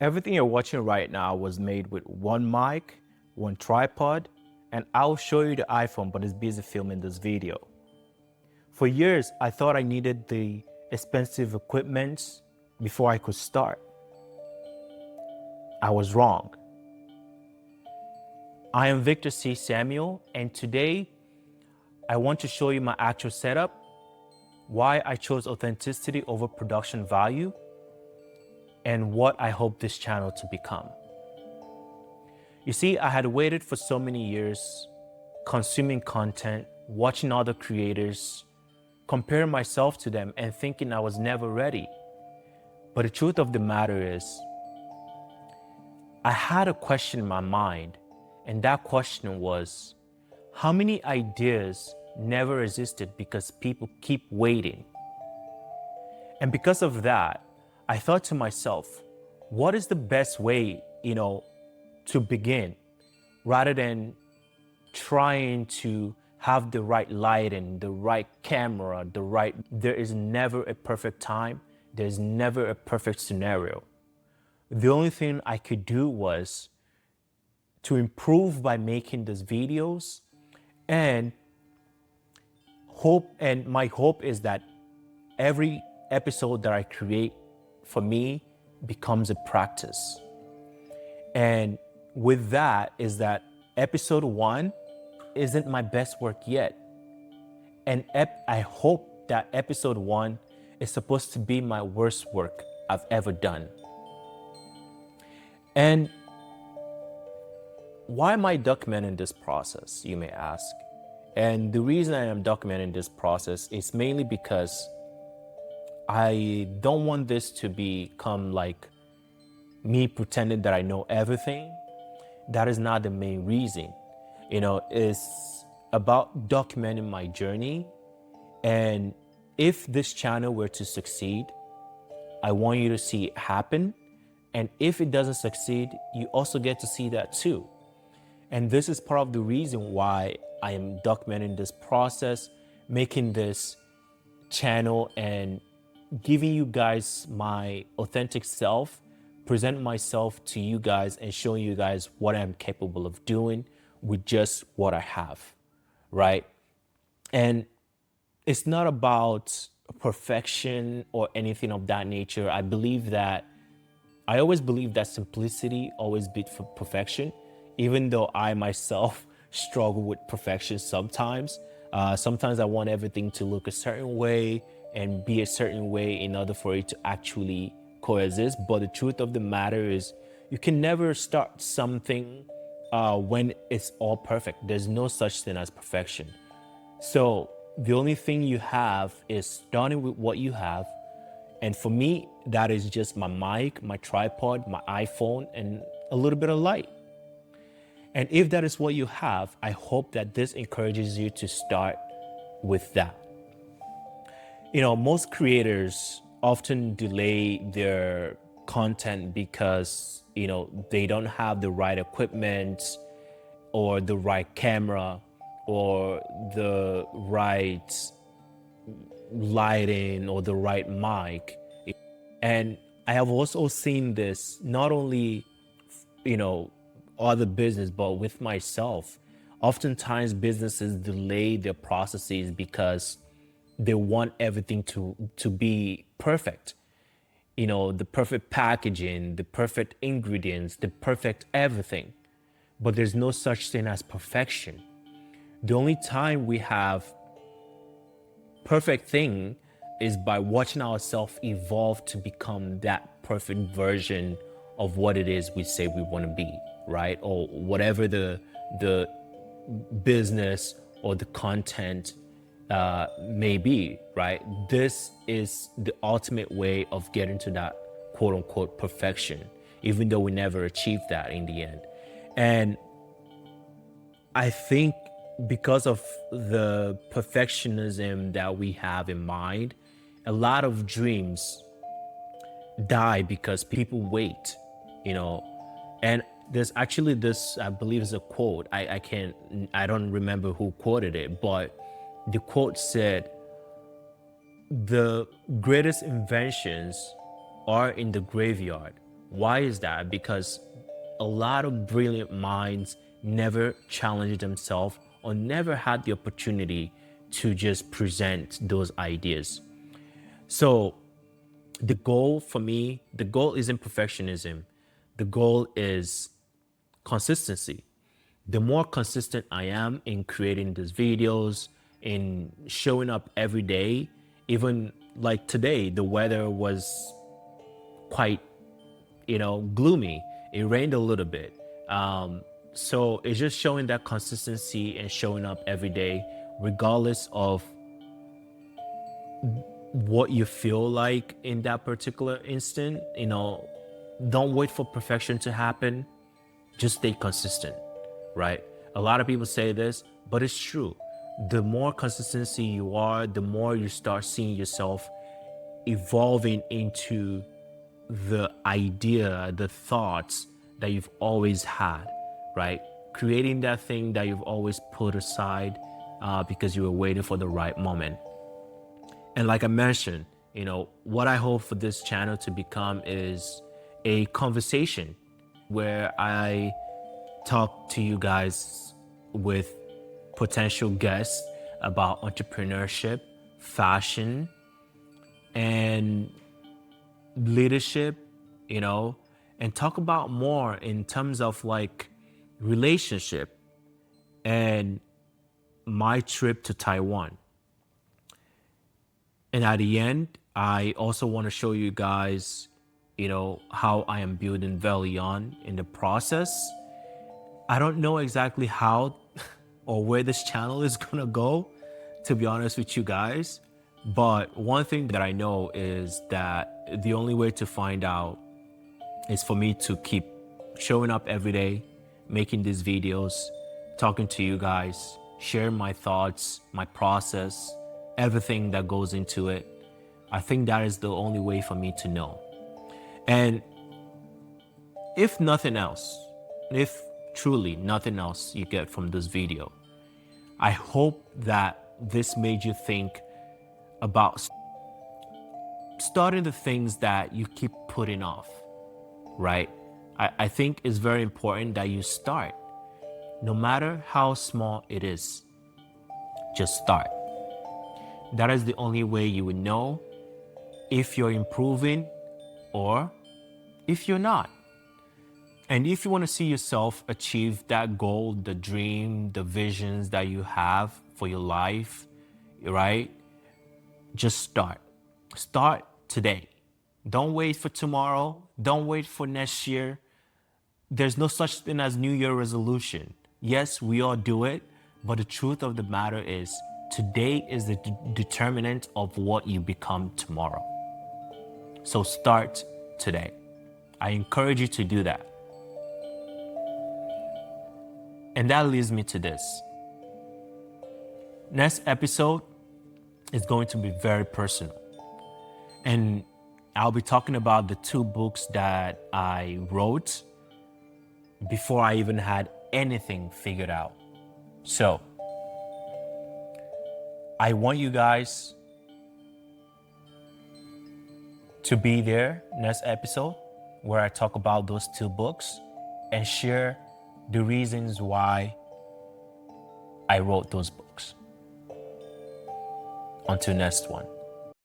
Everything you're watching right now was made with one mic, one tripod, and I'll show you the iPhone, but it's busy filming this video. For years, I thought I needed the expensive equipment before I could start. I was wrong. I am Victor C. Samuel, and today I want to show you my actual setup, why I chose authenticity over production value, and what I hope this channel to become. You see, I had waited for so many years, consuming content, watching other creators, comparing myself to them and thinking I was never ready. But the truth of the matter is, I had a question in my mind, and that question was, how many ideas never existed because people keep waiting? And because of that, I thought to myself, what is the best way, to begin, rather than trying to have the right lighting, the right camera, there is never a perfect time. There's never a perfect scenario. The only thing I could do was to improve by making these videos, and my hope is that every episode that I create for me becomes a practice. And with that is that episode 1 isn't my best work yet. And I hope that episode 1 is supposed to be my worst work I've ever done. And why am I documenting this process, you may ask? And the reason I am documenting this process is mainly because I don't want this to become like me pretending that I know everything. That is not the main reason. It's about documenting my journey. And if this channel were to succeed, I want you to see it happen. And if it doesn't succeed, you also get to see that too. And this is part of the reason why I am documenting this process, making this channel and giving you guys my authentic self, present myself to you guys and showing you guys what I'm capable of doing with just what I have, right? And it's not about perfection or anything of that nature. I always believe that simplicity always beats for perfection, even though I myself struggle with perfection sometimes. Sometimes I want everything to look a certain way and be a certain way in order for it to actually coexist. But the truth of the matter is, you can never start something when it's all perfect. There's no such thing as perfection. So the only thing you have is starting with what you have. And for me, that is just my mic, my tripod, my iPhone, and a little bit of light. And if that is what you have, I hope that this encourages you to start with that. Most creators often delay their content because, they don't have the right equipment or the right camera or the right lighting or the right mic. And I have also seen this not only, other business, but with myself. Oftentimes businesses delay their processes because they want everything to be perfect. The perfect packaging, the perfect ingredients, the perfect everything. But there's no such thing as perfection. The only time we have perfect thing is by watching ourselves evolve to become that perfect version of what it is we say we want to be, right? Or whatever the business or the content may be, right? This is the ultimate way of getting to that quote unquote perfection, even though we never achieve that in the end. And I think because of the perfectionism that we have in mind, a lot of dreams die because people wait, and there's actually this, I believe is a quote. I don't remember who quoted it, but the quote said, the greatest inventions are in the graveyard Why is that? Because a lot of brilliant minds never challenged themselves or never had the opportunity to just present those ideas. So the goal for me, the goal isn't perfectionism. The goal is consistency. The more consistent I am in creating these videos, in showing up every day, even like today, the weather was quite, gloomy. It rained a little bit. So it's just showing that consistency and showing up every day, regardless of what you feel like in that particular instant. Don't wait for perfection to happen. Just stay consistent, right? A lot of people say this, but it's true. The more consistency you are, the more you start seeing yourself evolving into the idea, the thoughts that you've always had, right? Creating that thing that you've always put aside because you were waiting for the right moment. And like I mentioned, what I hope for this channel to become is a conversation where I talk to you guys with potential guests about entrepreneurship, fashion, and leadership, and talk about more in terms of like relationship and my trip to Taiwan. And at the end, I also want to show you guys, how I am building Velion in the process. I don't know exactly how or where this channel is going to go, to be honest with you guys. But one thing that I know is that the only way to find out is for me to keep showing up every day, making these videos, talking to you guys, sharing my thoughts, my process, everything that goes into it. I think that is the only way for me to know. And if nothing else, if truly nothing else you get from this video, I hope that this made you think about starting the things that you keep putting off, right? I think it's very important that you start, no matter how small it is. Just start. That is the only way you would know if you're improving or if you're not. And if you want to see yourself achieve that goal, the dream, the visions that you have for your life, right? Just start. Start today. Don't wait for tomorrow. Don't wait for next year. There's no such thing as New Year resolution. Yes, we all do it, but the truth of the matter is today is the determinant of what you become tomorrow. So start today. I encourage you to do that. And that leads me to this. Next episode is going to be very personal. And I'll be talking about the 2 books that I wrote before I even had anything figured out. So I want you guys to be there next episode where I talk about those 2 books and share the reasons why I wrote those books. Until next one.